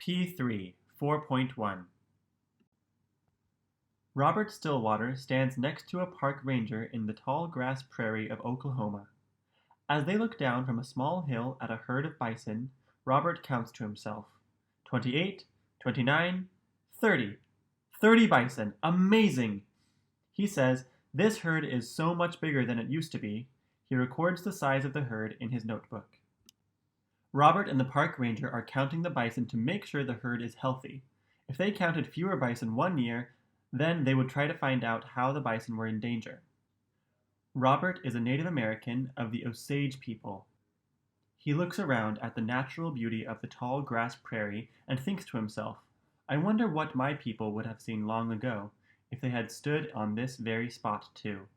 P3 4.1 Robert Stillwater stands next to a park ranger in the tall grass prairie of Oklahoma. As they look down from a small hill at a herd of bison, Robert counts to himself. 28, 29, 30. 30 bison! Amazing! He says, "This herd is so much bigger than it used to be." He records the size of the herd in his notebook. Robert and the park ranger are counting the bison to make sure the herd is healthy. If they counted fewer bison one year, then they would try to find out how the bison were in danger. Robert is a Native American of the Osage people. He looks around at the natural beauty of the tall grass prairie and thinks to himself, "I wonder what my people would have seen long ago if they had stood on this very spot too."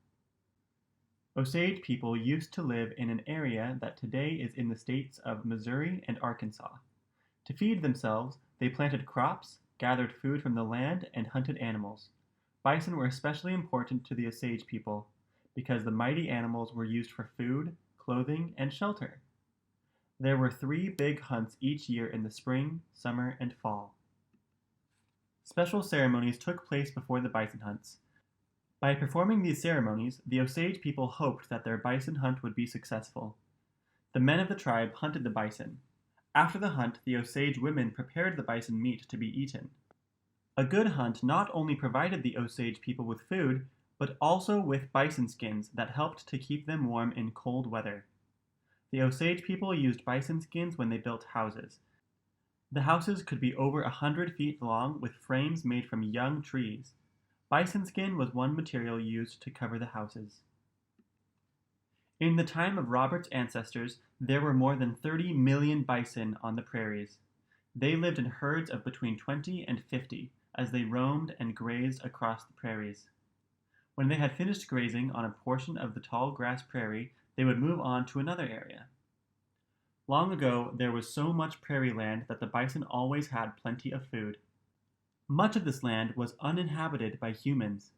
Osage people used to live in an area that today is in the states of Missouri and Arkansas. To feed themselves, they planted crops, gathered food from the land, and hunted animals. Bison were especially important to the Osage people because the mighty animals were used for food, clothing, and shelter. There were 3 big hunts each year in the spring, summer, and fall. Special ceremonies took place before the bison hunts. By performing these ceremonies, the Osage people hoped that their bison hunt would be successful. The men of the tribe hunted the bison. After the hunt, the Osage women prepared the bison meat to be eaten. A good hunt not only provided the Osage people with food, but also with bison skins that helped to keep them warm in cold weather. The Osage people used bison skins when they built houses. The houses could be over 100 feet long with frames made from young trees. Bison skin was one material used to cover the houses. In the time of Robert's ancestors, there were more than 30 million bison on the prairies. They lived in herds of between 20 and 50 as they roamed and grazed across the prairies. When they had finished grazing on a portion of the tall grass prairie, they would move on to another area. Long ago, there was so much prairie land that the bison always had plenty of food. Much of this land was uninhabited by humans.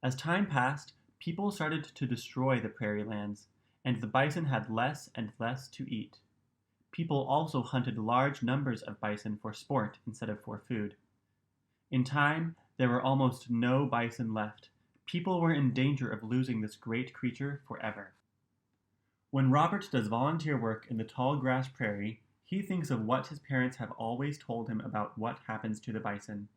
As time passed, people started to destroy the prairie lands, and the bison had less and less to eat. People also hunted large numbers of bison for sport instead of for food. In time, there were almost no bison left. People were in danger of losing this great creature forever. When Robert does volunteer work in the tall grass prairie, he thinks of what his parents have always told him about what happens to the bison.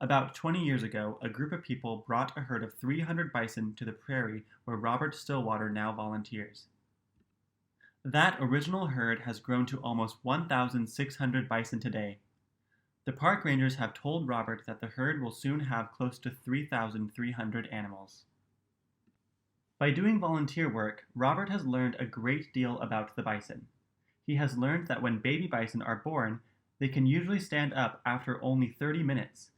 About 20 years ago, a group of people brought a herd of 300 bison to the prairie where Robert Stillwater now volunteers. That original herd has grown to almost 1,600 bison today. The park rangers have told Robert that the herd will soon have close to 3,300 animals. By doing volunteer work, Robert has learned a great deal about the bison. He has learned that when baby bison are born, they can usually stand up after only 30 minutes.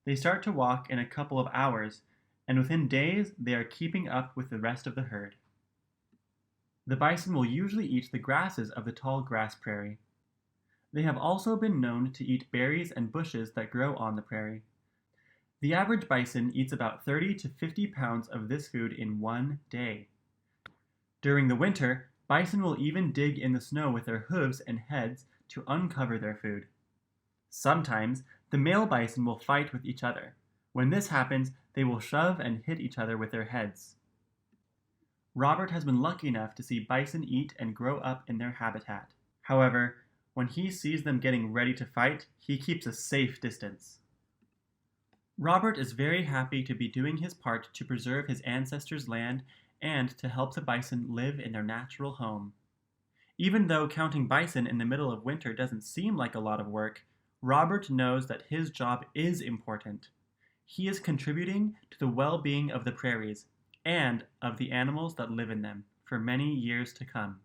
They start to walk in a couple of hours, and within days they are keeping up with the rest of the herd. The bison will usually eat the grasses of the tall grass prairie. They have also been known to eat berries and bushes that grow on the prairie. The average bison eats about 30 to 50 pounds of this food in one day. During the winter, bison will even dig in the snow with their hooves and heads to uncover their food. Sometimes, the male bison will fight with each other. When this happens, they will shove and hit each other with their heads. Robert has been lucky enough to see bison eat and grow up in their habitat. However, when he sees them getting ready to fight, he keeps a safe distance. Robert is very happy to be doing his part to preserve his ancestors' land and to help the bison live in their natural home. Even though counting bison in the middle of winter doesn't seem like a lot of work, Robert knows that his job is important. He is contributing to the well-being of the prairies and of the animals that live in them for many years to come.